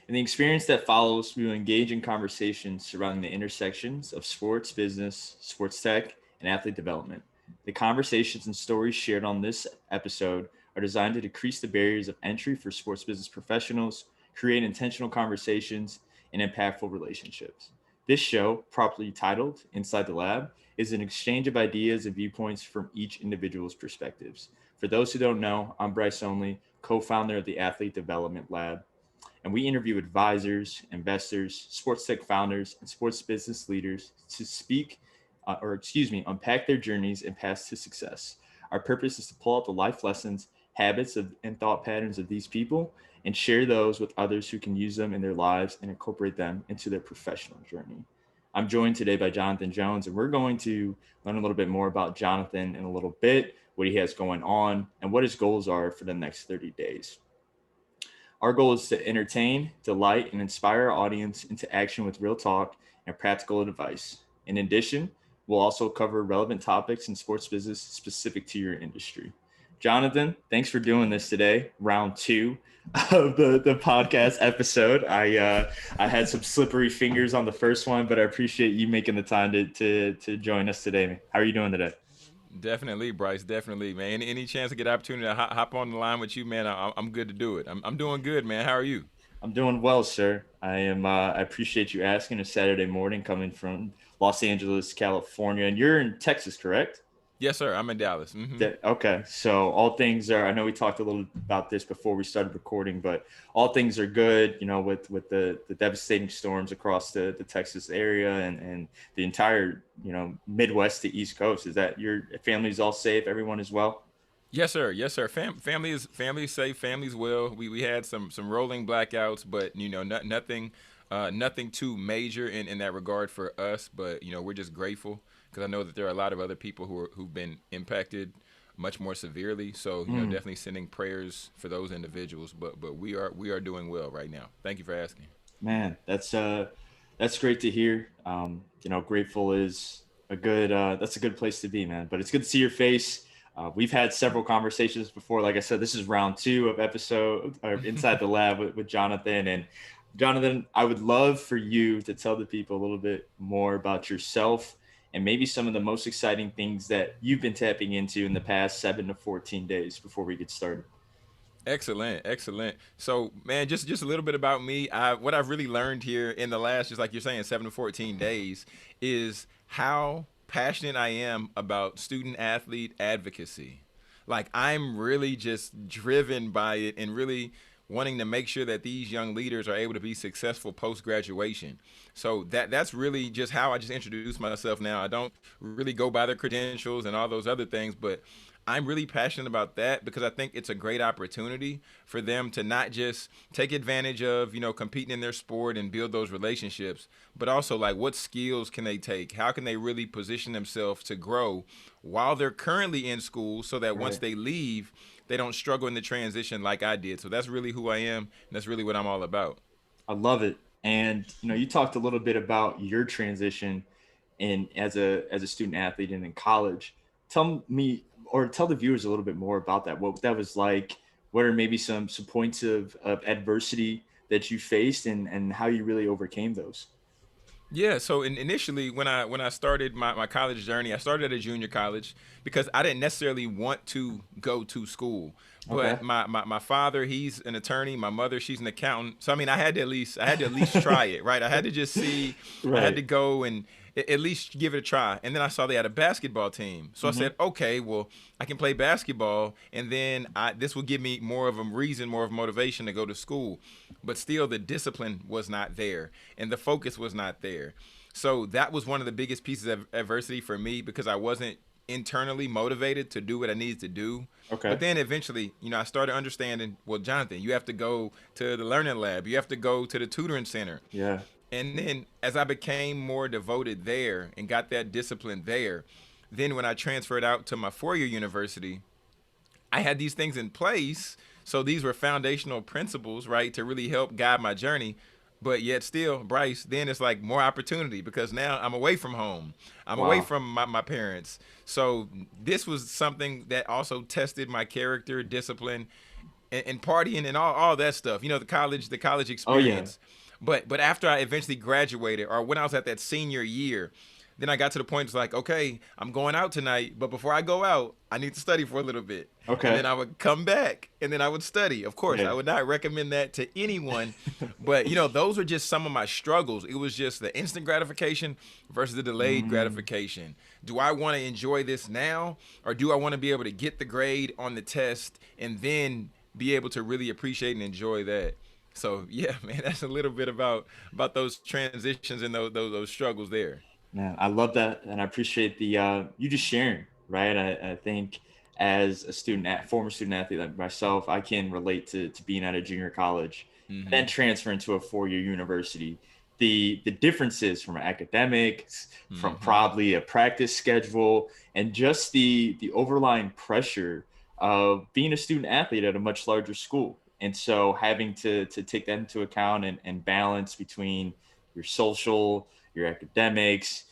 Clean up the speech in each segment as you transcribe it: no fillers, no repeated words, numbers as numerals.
In the experience that follows, we will engage in conversations surrounding the intersections of sports, business, sports tech, and athlete development. The conversations and stories shared on this episode are designed to decrease the barriers of entry for sports business professionals, create intentional conversations, and impactful relationships. This show, properly titled Inside the Lab, is an exchange of ideas and viewpoints from each individual's perspectives. For those who don't know, I'm Bryce Only, co founder of the Athlete Development Lab, and we interview advisors, investors, sports tech founders, and sports business leaders to unpack their journeys and paths to success. Our purpose is to pull out the life lessons, habits, and thought patterns of these people and share those with others who can use them in their lives and incorporate them into their professional journey. I'm joined today by Jonathan Jones, and we're going to learn a little bit more about Jonathan in a little bit, what he has going on, and what his goals are for the next 30 days. Our goal is to entertain, delight, and inspire our audience into action with real talk and practical advice. In addition, we'll also cover relevant topics in sports business specific to your industry. Jonathan, thanks for doing this today, round two of the podcast episode. I had some slippery fingers on the first one, but I appreciate you making the time to join us today. How are you doing today? Definitely, Bryce. Definitely, man. Any chance to get opportunity to hop on the line with you, man? I'm good to do it. I'm doing good, man. How are you? I'm doing well, sir. I am. I appreciate you asking. A Saturday morning, coming from Los Angeles, California, and you're in Texas, correct? Yes, sir. I'm in Dallas. Okay. So all things are. I know we talked a little about this before we started recording, but all things are good. You know, with the devastating storms across the Texas area and the entire Midwest to East Coast. Is that your family's all safe? Everyone is well? Yes, sir. Yes, sir. Family is safe. Family's well. We had some rolling blackouts, but nothing too major in that regard for us. But we're just grateful because I know that there are a lot of other people who've been impacted much more severely. So definitely sending prayers for those individuals. But we are doing well right now. Thank you for asking. Man, that's great to hear. Grateful is a good that's a good place to be, man. But it's good to see your face. We've had several conversations before. Like I said, this is round two of episode or Inside the Lab with Jonathan. And Jonathan, I would love for you to tell the people a little bit more about yourself and maybe some of the most exciting things that you've been tapping into in the past 7 to 14 days before we get started. Excellent, excellent. So, man, just a little bit about me. What I've really learned here in the last, just like you're saying, 7 to 14 days, is how passionate I am about student athlete advocacy. Like I'm really just driven by it and really wanting to make sure that these young leaders are able to be successful post graduation. So that's really just how I just introduce myself now. I don't really go by their credentials and all those other things, but I'm really passionate about that because I think it's a great opportunity for them to not just take advantage of, competing in their sport and build those relationships, but also like what skills can they take? How can they really position themselves to grow while they're currently in school so that once Right. they leave, they don't struggle in the transition like I did. So that's really who I am, and that's really what I'm all about. I love it. And you talked a little bit about your transition in as a student athlete and in college. Tell me or tell the viewers a little bit more about that. What that was like. What are maybe some points of adversity that you faced and how you really overcame those? Yeah, so initially when I started my college journey, I started at a junior college because I didn't necessarily want to go to school. Okay. But my father, he's an attorney, my mother, she's an accountant. So I mean I had to at least try it, right? I had to just see, I had Right. to go and at least give it a try. And then I saw they had a basketball team. So I Hmm. said, okay, well, I can play basketball and then this will give me more of a reason, more of motivation to go to school. But still the discipline was not there and the focus was not there. So that was one of the biggest pieces of adversity for me because I wasn't internally motivated to do what I needed to do. But Okay. then eventually, I started understanding, well, Jonathan, you have to go to the learning lab, you have to go to the tutoring center. Yeah. And then as I became more devoted there and got that discipline there, then when I transferred out to my 4 year university, I had these things in place. So these were foundational principles, right, to really help guide my journey. But yet still, Bryce, then it's like more opportunity because now I'm away from home. I'm away Wow. from my parents. So this was something that also tested my character, discipline, and partying and all that stuff. You know, the college Oh yeah. experience. But after I eventually graduated, or when I was at that senior year, then I got to the point it's like, okay, I'm going out tonight, but before I go out, I need to study for a little bit. And Okay. then I would come back and then I would study. Of course, Yeah. I would not recommend that to anyone, but you know, those were just some of my struggles. It was just the instant gratification versus the delayed Mm. gratification. Do I want to enjoy this now, or do I want to be able to get the grade on the test and then be able to really appreciate and enjoy that? So yeah, man, that's a little bit about those transitions and those struggles there. Man, I love that, and I appreciate the you just sharing. Right, I think as a former student athlete like myself, I can relate to being at a junior college and then Mm-hmm. transferring to a 4 year university. The differences from academics, from Mm-hmm. probably a practice schedule, and just the overlying pressure of being a student athlete at a much larger school. And so having to take that into account and balance between your social, your academics,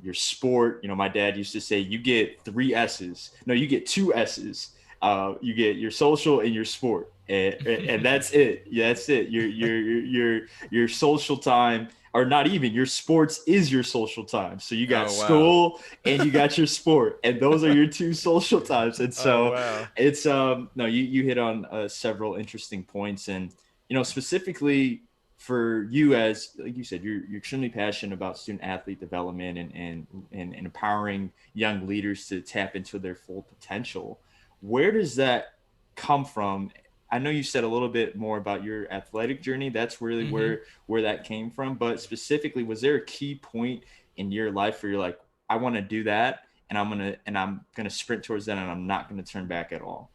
your sport. You know, my dad used to say, you get three S's. No, you get two S's. You get your social and your sport, and that's it. Yeah, that's it. Your social time, or not even your sports, is your social time. So you got Oh wow. school and you got your sport, and those are your two social times. And Oh so wow. it's no, you hit on several interesting points, and specifically for you, as like you said, you're extremely passionate about student athlete development and empowering young leaders to tap into their full potential. Where does that come from? I know you said a little bit more about your athletic journey. That's really Mm-hmm. where that came from. But specifically, was there a key point in your life where you're like, I want to do that, and I'm gonna sprint towards that, and I'm not gonna turn back at all?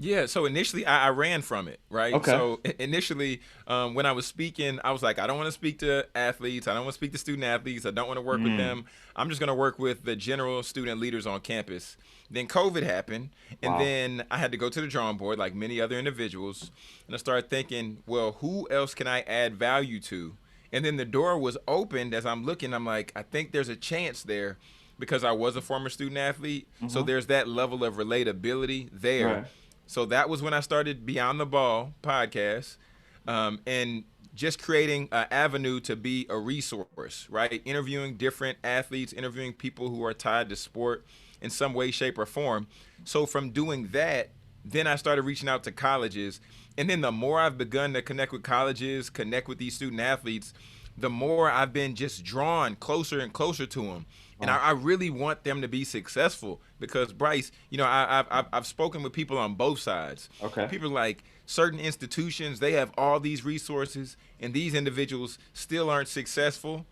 Yeah, so initially I ran from it, right? Okay. So initially, when I was speaking, I was like, I don't want to speak to athletes. I don't want to speak to student athletes. I don't want to work with Mm, them. I'm just going to work with the general student leaders on campus. Then COVID happened, and wow. then I had to go to the drawing board like many other individuals. And I started thinking, well, who else can I add value to? And then the door was opened as I'm looking. I'm like, I think there's a chance there because I was a former student athlete. So Hmm. there's that level of relatability there. Right. So that was when I started Beyond the Ball podcast, and just creating an avenue to be a resource, right? Interviewing different athletes, interviewing people who are tied to sport in some way, shape, or form. So from doing that, then I started reaching out to colleges. And then the more I've begun to connect with colleges, connect with these student athletes, the more I've been just drawn closer and closer to them. And Wow. I really want them to be successful because Bryce, you know, I've spoken with people on both sides. Okay. People like certain institutions, they have all these resources, and these individuals still aren't successful.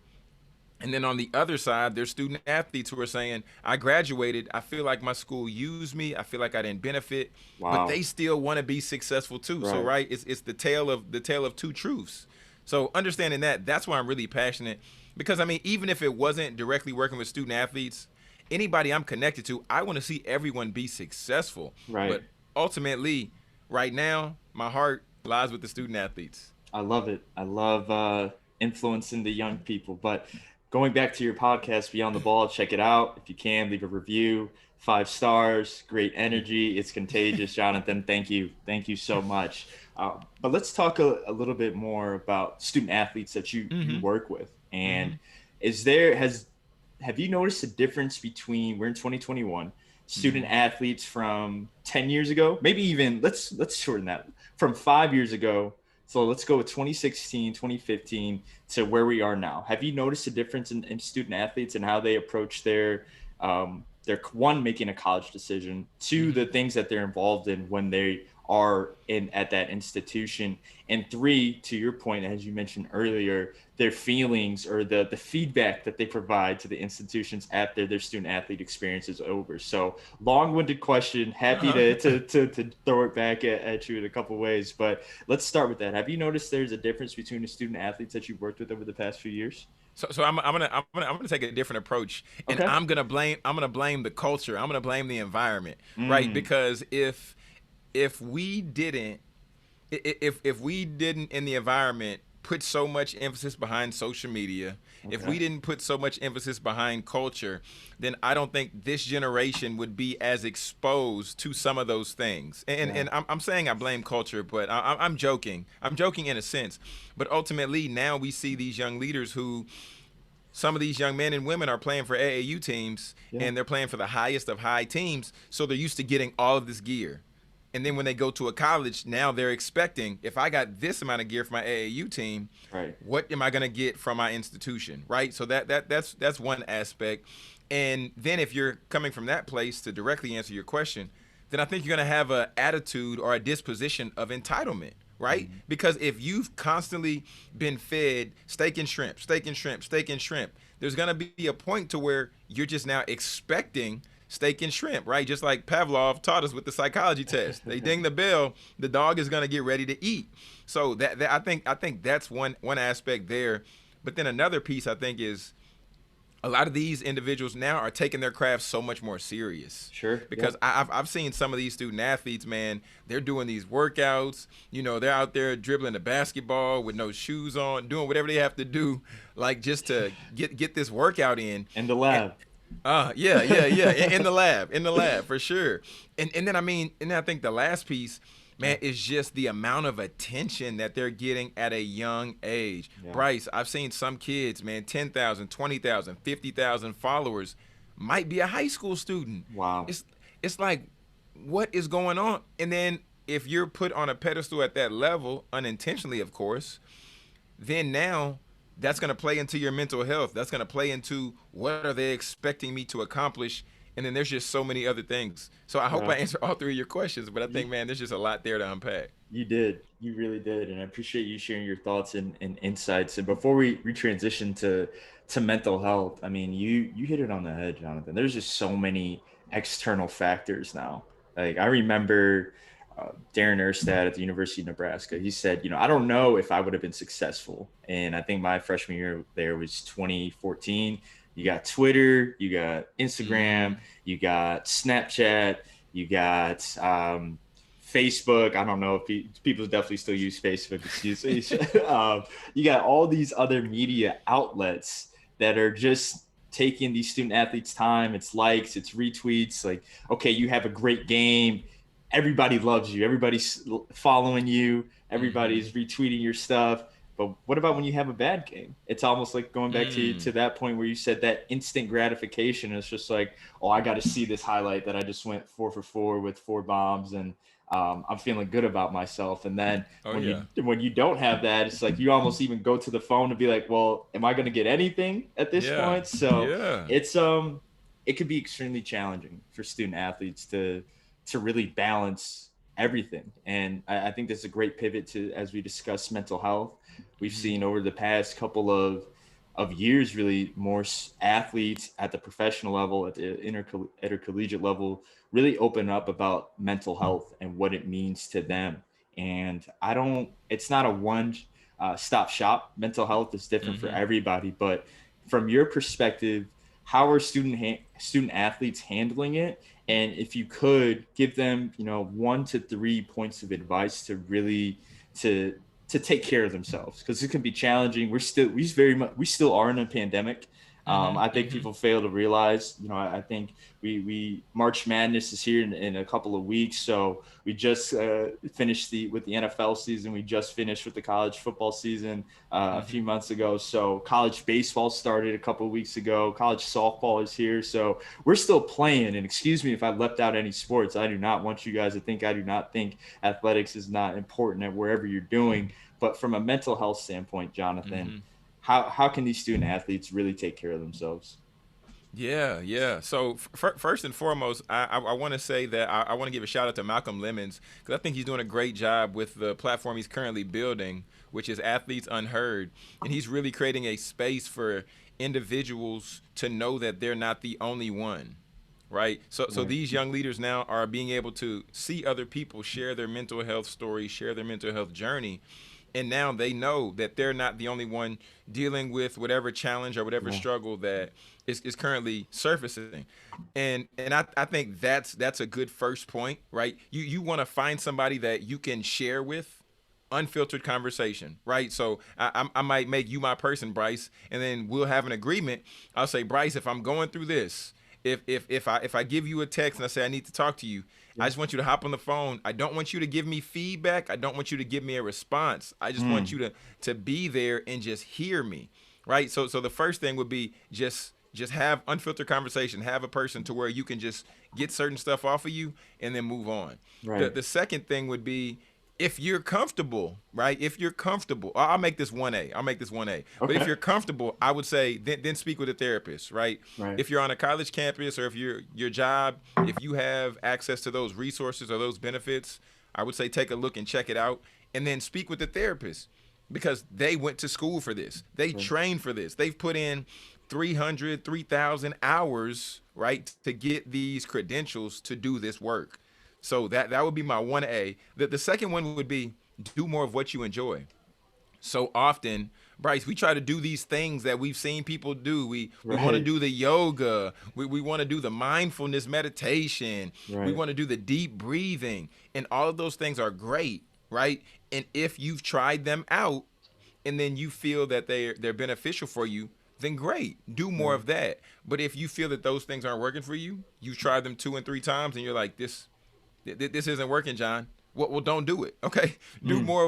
And then on the other side, there's student athletes who are saying, I graduated, I feel like my school used me, I feel like I didn't benefit, but they Wow. still want to be successful too. So Right. right, it's the tale of two truths. So understanding that, that's why I'm really passionate. Because I mean, even if it wasn't directly working with student athletes, anybody I'm connected to, I want to see everyone be successful. Right. But ultimately, right now, my heart lies with the student athletes. I love it. I love influencing the young people. But going back to your podcast, Beyond the Ball, check it out. If you can, leave a review. 5 stars, great energy. It's contagious, Jonathan. Thank you. Thank you so much. But let's talk a little bit more about student athletes that you Mm-hmm. work with. Mm-hmm. And is there has have you noticed a difference between, we're in 2021, student Mm-hmm. athletes from 10 years ago, maybe even let's shorten that, from 5 years ago. So let's go with 2016, 2015 to where we are now. Have you noticed a difference in student athletes and how they approach their one, making a college decision, two, Mm-hmm. the things that they're involved in when they are in at that institution, and three, to your point, as you mentioned earlier, their feelings or the feedback that they provide to the institutions after their student athlete experience is over? So long-winded question. Happy Uh-huh. to throw it back at you in a couple ways, but let's start with that. Have you noticed there's a difference between the student athletes that you've worked with over the past few years? So I'm gonna take a different approach, and Okay. I'm gonna blame the culture. I'm gonna blame the environment, right? Mm, Because if we didn't if we didn't in the environment put so much emphasis behind social media, if Okay. we didn't put so much emphasis behind culture, then I don't think this generation would be as exposed to some of those things. Yeah. And I'm saying I blame culture, but I'm joking. I'm joking in a sense. But ultimately, now we see these young leaders who, some of these young men and women are playing for AAU teams, Yeah. and they're playing for the highest of high teams. So they're used to getting all of this gear. And then when they go to a college, now they're expecting, if I got this amount of gear for my AAU team, Right. what am I going to get from my institution, right? So that's one aspect. And then if you're coming from that place to directly answer your question, then I think you're going to have an attitude or a disposition of entitlement, right? Mhm. Because if you've constantly been fed steak and shrimp, steak and shrimp, steak and shrimp, there's going to be a point to where you're just now expecting steak and shrimp, right? Just like Pavlov taught us with the psychology test. They ding the bell, the dog is going to get ready to eat. So that I think that's one aspect there. But then another piece I think is a lot of these individuals now are taking their craft so much more serious, Sure. because Yep. I've seen some of these student athletes, man. They're doing these workouts. They're out there dribbling the basketball with no shoes on, doing whatever they have to do, like just to get this workout in. In the And lab. yeah. In the lab for sure. And then and then I think the last piece, Yeah. man, is just the amount of attention that they're getting at a young age. Yeah. Bryce, I've seen some kids, man, 10,000, 20,000, 50,000 followers, might be a high school student. Wow. It's like, what is going on? And then if you're put on a pedestal at that level, unintentionally, of course, then now that's going to play into your mental health. That's going to play into what are they expecting me to accomplish? And then there's just so many other things. So I hope Yeah. I answered all three of your questions, but I You, think, man, there's just a lot there to unpack. you did. You really did. And I appreciate you sharing your thoughts and insights. And before we transition to mental health, I mean, you hit it on the head, Jonathan. There's just so many external factors now. Like I remember Darren Erstad at the University of Nebraska. He said, I don't know if I would have been successful. And I think my freshman year there was 2014. You got Twitter, you got Mm-hmm. Instagram, you got Snapchat, you got Facebook. I don't know if people definitely still use Facebook. Excuse me. You got all these other media outlets that are just taking these student athletes' time. It's likes, it's retweets. Like, okay, you have a great game. Everybody loves you. Everybody's following you. Mm-hmm. Everybody's retweeting your stuff. But what about when you have a bad game? It's almost like going back to Mm. that point where you said that instant gratification. It's just like, oh, I got to see this highlight that I just went 4 for 4 with 4 bombs, and I'm feeling good about myself. And then Oh when yeah. you don't have that, it's like you almost even go to the phone and be like, well, am I going to get anything at this Yeah. point? So Yeah. it's it could be extremely challenging for student athletes to really balance everything. And I think that's a great pivot to as we discuss mental health. We've Mm-hmm. seen over the past couple of years really more athletes at the professional level, at the intercollegiate level, really open up about mental health and what it means to them. And I don't, it's not a one stop shop. Mental health is different for Mm-hmm. everybody. But from your perspective, how are student athletes handling it? And if you could give them, 1 to 3 points of advice to really to to take care of themselves, because it can be challenging. We still are in a pandemic. Mm-hmm. I think Mm-hmm. people fail to realize. I think we March Madness is here in a couple of weeks, so we just finished with the NFL season. We just finished with the college football season a Mm-hmm. few months ago. So college baseball started a couple of weeks ago. College softball is here, so we're still playing. And excuse me if I left out any sports. I do not want you guys to think I do not think athletics is not important at wherever you're doing. But from a mental health standpoint, Jonathan, Mm-hmm. how can these student athletes really take care of themselves? Yeah, yeah. So first and foremost, I want to say that I want to give a shout out to Malcolm Lemons, because I think he's doing a great job with the platform he's currently building, which is Athletes Unheard, and he's really creating a space for individuals to know that they're not the only one, right? So Right. these young leaders now are being able to see other people share their mental health story, share their mental health journey, and now they know that they're not the only one dealing with whatever challenge or whatever Yeah. struggle that is currently surfacing. And I think that's a good first point, right? You want to find somebody that you can share with, unfiltered conversation, right? So I might make you my person, Bryce, and then we'll have an agreement. I'll say, Bryce, if I'm going through this, if I give you a text and I say I need to talk to you, I Yeah. just want you to hop on the phone. I don't want you to give me feedback. I don't want you to give me a response. I just want you Mm, to be there and just hear me, right? So the first thing would be just have unfiltered conversation. Have a person to where you can just get certain stuff off of you and then move on. The right. the second thing would be if you're comfortable, right? If you're comfortable, I'll make this 1A. I'll make this 1A. But if Okay. you're comfortable, I would say then speak with a therapist, right? Right. If you're on a college campus or if your job, if you have access to those resources or those benefits, I would say take a look and check it out and then speak with the therapist because they went to school for this. They Right. trained for this. They've put in 300, 3,000 hours, right, to get these credentials to do this work. So that would be my 1A. The second one would be do more of what you enjoy. So often, Bryce, we try to do these things that we've seen people do. We want to Right. do the yoga. We want to do the mindfulness meditation. We Right. want to do the deep breathing. And all of those things are great, right? And if you've tried them out and then you feel that they're beneficial for you, then great. Do more Right. of that. But if you feel that those things aren't working for you, you've tried them 2 and 3 times and you're like, this isn't working, John. Well, don't do it. Okay, Mm. do more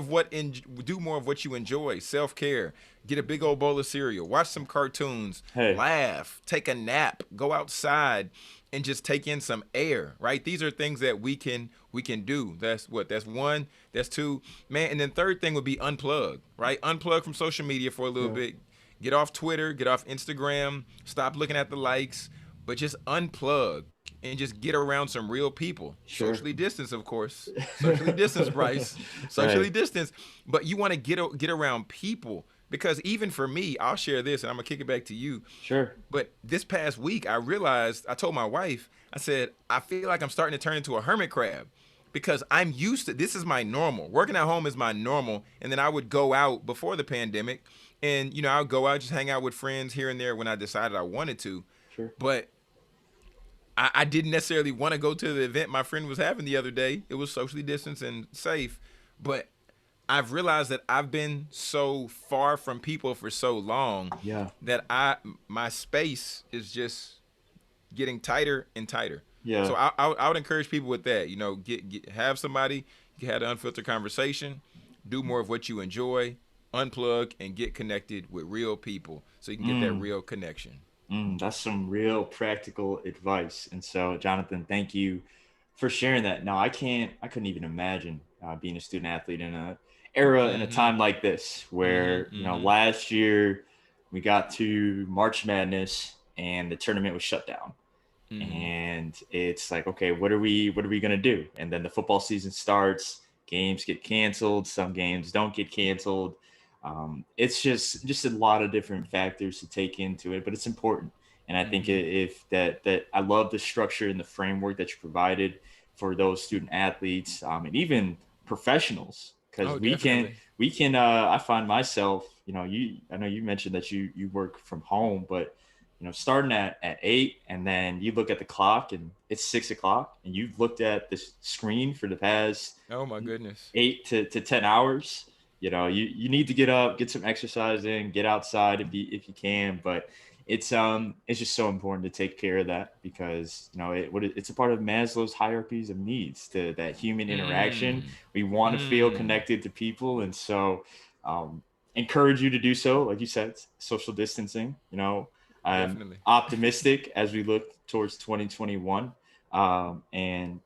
of what you enjoy. Self care. Get a big old bowl of cereal. Watch some cartoons. Hey. Laugh. Take a nap. Go outside and just take in some air. Right. These are things that we can do. That's what. That's one. That's two. Man. And then third thing would be unplug. Right. Unplug from social media for a little Yeah. bit. Get off Twitter. Get off Instagram. Stop looking at the likes. But just unplug and just get around some real people. Socially Sure. distance, of course. Socially distance, Bryce. Socially Right. distance. But you want to get around people because even for me, I'll share this and I'm gonna kick it back to you. Sure. But this past week, I realized I told my wife, I said I feel like I'm starting to turn into a hermit crab because I'm used to this is my normal. Working at home is my normal, and then I would go out before the pandemic, and I would go out just hang out with friends here and there when I decided I wanted to. Sure. But I didn't necessarily want to go to the event my friend was having the other day. It was socially distanced and safe, but I've realized that I've been so far from people for so long Yeah. that my space is just getting tighter and tighter. Yeah. So I would encourage people with that. Have somebody you can have an unfiltered conversation, do more of what you enjoy, unplug, and get connected with real people so you can get that Mm. real connection. That's some real practical advice. And so, Jonathan, thank you for sharing that. Now, I couldn't even imagine being a student athlete in a era in a Mm-hmm. time like this, Mm-hmm. where Mm-hmm. last year we got to March Madness and the tournament was shut down, Mm-hmm. and it's like, okay, what are we gonna do? And then the football season starts, games get canceled, some games don't get canceled. It's just a lot of different factors to take into it, but it's important. And I think Mm-hmm. if that I love the structure and the framework that you provided for those student athletes, and even professionals, because Oh, we can definitely. we can. I find myself, I know you mentioned that you work from home, but starting at 8, and then you look at the clock and it's 6 o'clock, and you've looked at the screen for the past Oh my goodness. 8 to 10 hours. You need to get up, get some exercise in, get outside if you can. But it's just so important to take care of that, because it's a part of Maslow's hierarchies of needs, to that human interaction. Mm. We want to feel Mm. connected to people, and so um, encourage you to do so. Like you said, social distancing. I'm Definitely. optimistic as we look towards 2021, and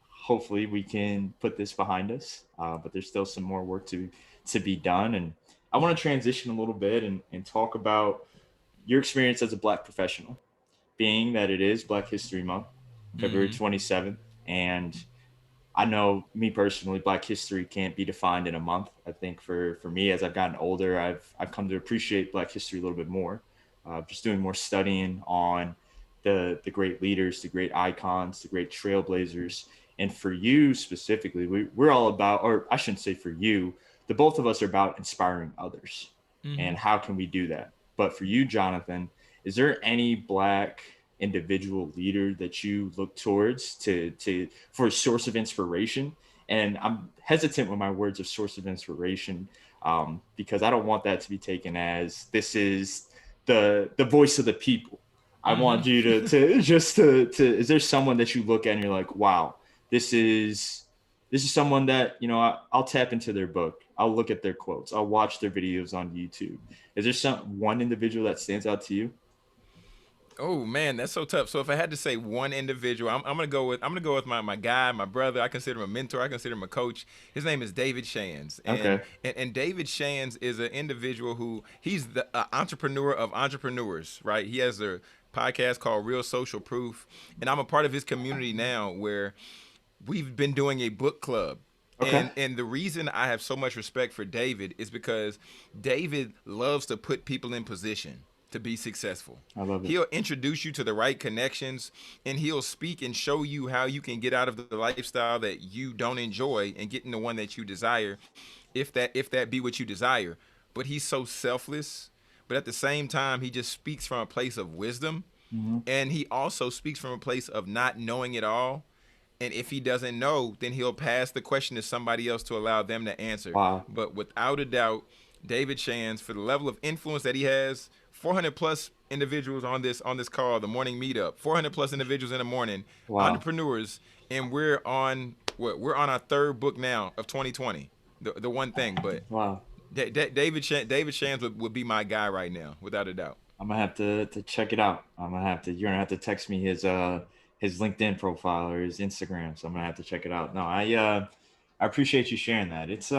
hopefully we can put this behind us. But there's still some more work to be done, and I want to transition a little bit and talk about your experience as a Black professional, being that it is Black History Month, February Mm-hmm. 27th, and I know, me personally, Black history can't be defined in a month. I think for me, as I've gotten older, I've come to appreciate Black history a little bit more. Just doing more studying on the great leaders, the great icons, the great trailblazers. And for you specifically, we're all about, or I shouldn't say for you, the both of us are about inspiring others. Mm-hmm. And how can we do that? But for you, Jonathan, is there any Black individual leader that you look towards to for a source of inspiration? And I'm hesitant with my words of source of inspiration, because I don't want that to be taken as this is the voice of the people. I Mm-hmm. want you to just to is there someone that you look at and you're like, wow, this is this is someone that, I'll tap into their book, I'll look at their quotes, I'll watch their videos on YouTube. Is there some one individual that stands out to you? Oh man, that's so tough. So if I had to say one individual, I'm gonna go with my guy, my brother. I consider him a mentor. I consider him a coach. His name is David Shands, and Okay. and David Shands is an individual who he's the entrepreneur of entrepreneurs, right? He has a podcast called Real Social Proof, and I'm a part of his community now where we've been doing a book club. Okay. And the reason I have so much respect for David is because David loves to put people in position to be successful. I love it. He'll introduce you to the right connections, and he'll speak and show you how you can get out of the lifestyle that you don't enjoy and get in the one that you desire, if that be what you desire. But he's so selfless, but at the same time he just speaks from a place of wisdom, Hmm. and he also speaks from a place of not knowing it all, and if he doesn't know, then he'll pass the question to somebody else to allow them to answer. Wow. But without a doubt, David Shands, for the level of influence that he has, 400 plus individuals on this call, the morning meetup, 400 plus individuals in the morning, Wow. entrepreneurs, and we're on what? We're on our third book now of 2020. The one thing, but Wow. David Shands would be my guy right now, without a doubt. I'm gonna have to check it out. You're gonna have to text me his LinkedIn profile or his Instagram. So I'm gonna have to check it out. No, I appreciate you sharing that. It's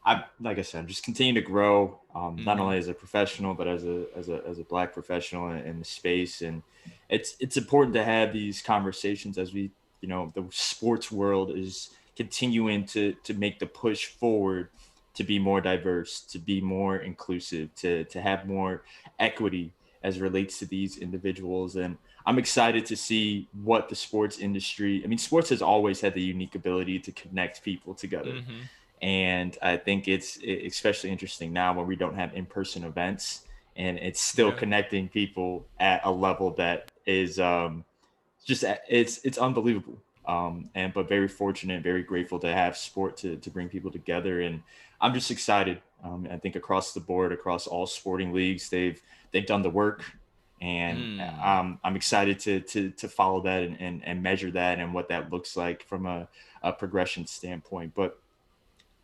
I like I said, just continue to grow, not Mm-hmm. only as a professional but as a black professional in the space. And it's important to have these conversations as we, the sports world is continuing to make the push forward to be more diverse, to be more inclusive, to have more equity as it relates to these individuals. And I'm excited to see what the sports industry, I mean, sports has always had the unique ability to connect people together. Mm-hmm. And I think it's especially interesting now when we don't have in-person events, and it's still Yeah. connecting people at a level that is just it's unbelievable. And but very fortunate, very grateful to have sport to bring people together. And I'm just excited. I think across the board, across all sporting leagues, they've done the work. And Mm. I'm excited to follow that and measure that and what that looks like from a progression standpoint. But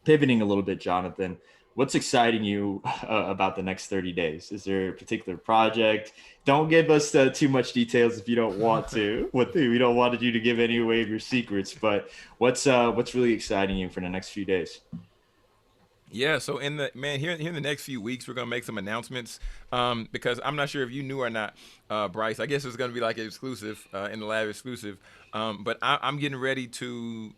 pivoting a little bit, Jonathan, what's exciting you about the next 30 days? Is there a particular project? Don't give us too much details if you don't want to. We don't want you to give any away of your secrets, but what's really exciting you for the next few days? Yeah, so here in the next few weeks we're gonna make some announcements, because I'm not sure if you knew or not, Bryce. I guess it's gonna be like an exclusive, in the lab exclusive. But I'm getting ready to.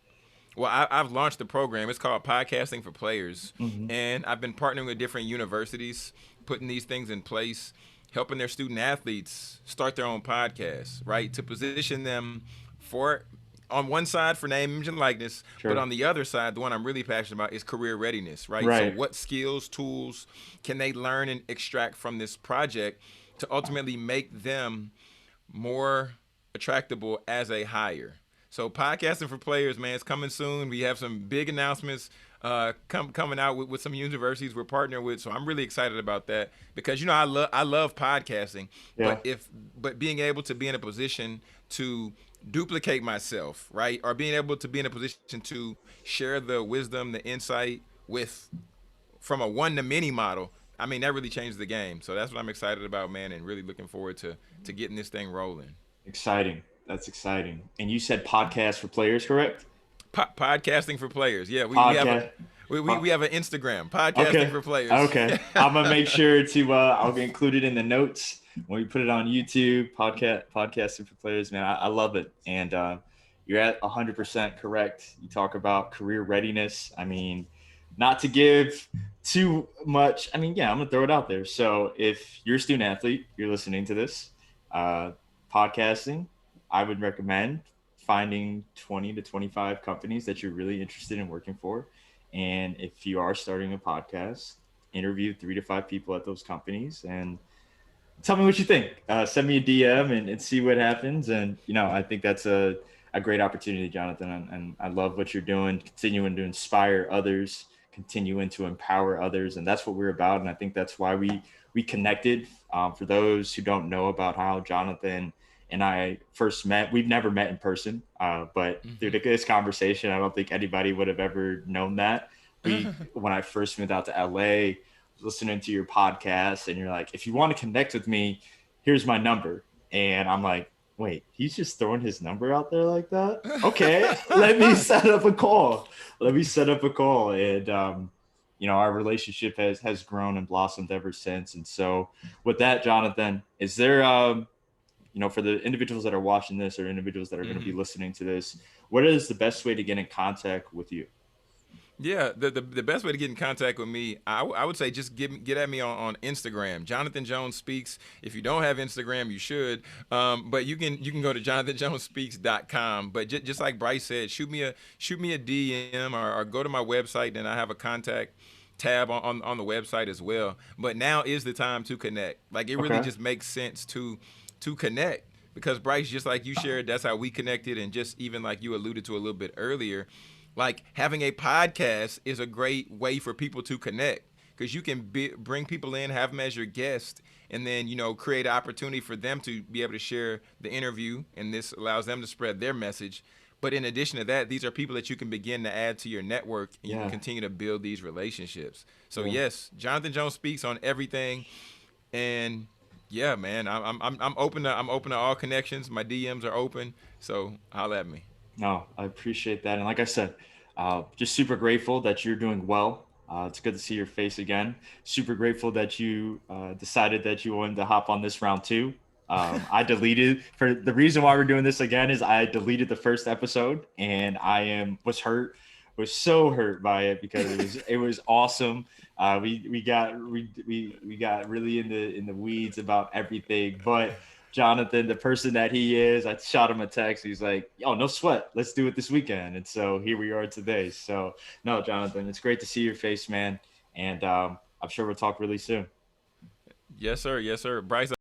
Well, I've launched the program. It's called Podcasting for Players, Hmm. and I've been partnering with different universities, putting these things in place, helping their student athletes start their own podcasts, right? To position them for, on one side, for name, image, and likeness, but Sure. on the other side, the one I'm really passionate about is career readiness, right? So Right. what skills, tools can they learn and extract from this project to ultimately make them more attractable as a hire? So podcasting for players, man, it's coming soon. We have some big announcements coming out with some universities we're partnering with. So I'm really excited about that because I love podcasting, Yeah. but being able to be in a position to duplicate myself, right, or being able to be in a position to share the wisdom, the insight with from a one to many model. I mean, that really changes the game. So that's what I'm excited about, man, and really looking forward to getting this thing rolling. Exciting. That's exciting. And you said podcast for players, correct? Podcasting for players. Yeah, we have a Podcast. we have an Instagram, podcasting Okay. for players. Okay. I'm gonna make sure to I'll include it in the notes when we put it on YouTube. Podcasting for players, man. I love it. And you're at 100% correct. You talk about career readiness. I mean, not to give too much. I mean, yeah, I'm gonna throw it out there. So if you're a student athlete, you're listening to this, uh, podcasting, I would recommend finding 20 to 25 companies that you're really interested in working for. And if you are starting a podcast, interview 3 to 5 people at those companies and tell me what you think. Send me a DM and see what happens. And I think that's a great opportunity, Jonathan, and I love what you're doing, continuing to inspire others, continuing to empower others, and that's what we're about. And I think that's why we connected. For those who don't know about how Jonathan and I first met, we've never met in person, but through this conversation, I don't think anybody would have ever known that. We When I first moved out to LA, listening to your podcast, and you're like, if you want to connect with me, here's my number, and I'm like, wait, he's just throwing his number out there like that? Okay, let me set up a call. Let me set up a call. And, our relationship has grown and blossomed ever since. And so, with that, Jonathan, is there, for the individuals that are watching this or individuals that are going to be listening to this, what is the best way to get in contact with you? Yeah, the best way to get in contact with me, I would say just get at me on Instagram, Jonathan Jones Speaks. If you don't have Instagram, you should. But you can go to jonathanjonespeaks.com. But just like Bryce said, shoot me a DM or go to my website, and I have a contact tab on the website as well. But now is the time to connect. Like, it really Okay. just makes sense to connect, because Bryce, just like you shared, that's how we connected, and just even like you alluded to a little bit earlier, like having a podcast is a great way for people to connect, because you can bring people in, have them as your guest, and then create an opportunity for them to be able to share the interview, and this allows them to spread their message. But in addition to that, these are people that you can begin to add to your network, and you can Yeah. continue to build these relationships. So Yeah. yes, Jonathan Jones Speaks on everything. And yeah, man, I'm open to all connections. My DMs are open, so holla at me. No, I appreciate that. And like I said, just super grateful that you're doing well. It's good to see your face again. Super grateful that you decided that you wanted to hop on this round two. I deleted for the reason why we're doing this again is I deleted the first episode, and was so hurt by it because it was awesome. We got really in the weeds about everything, but Jonathan, the person that he is, I shot him a text. He's like, "Oh, no sweat. Let's do it this weekend." And so here we are today. So no, Jonathan, it's great to see your face, man. And I'm sure we'll talk really soon. Yes, sir. Yes, sir. Bryce,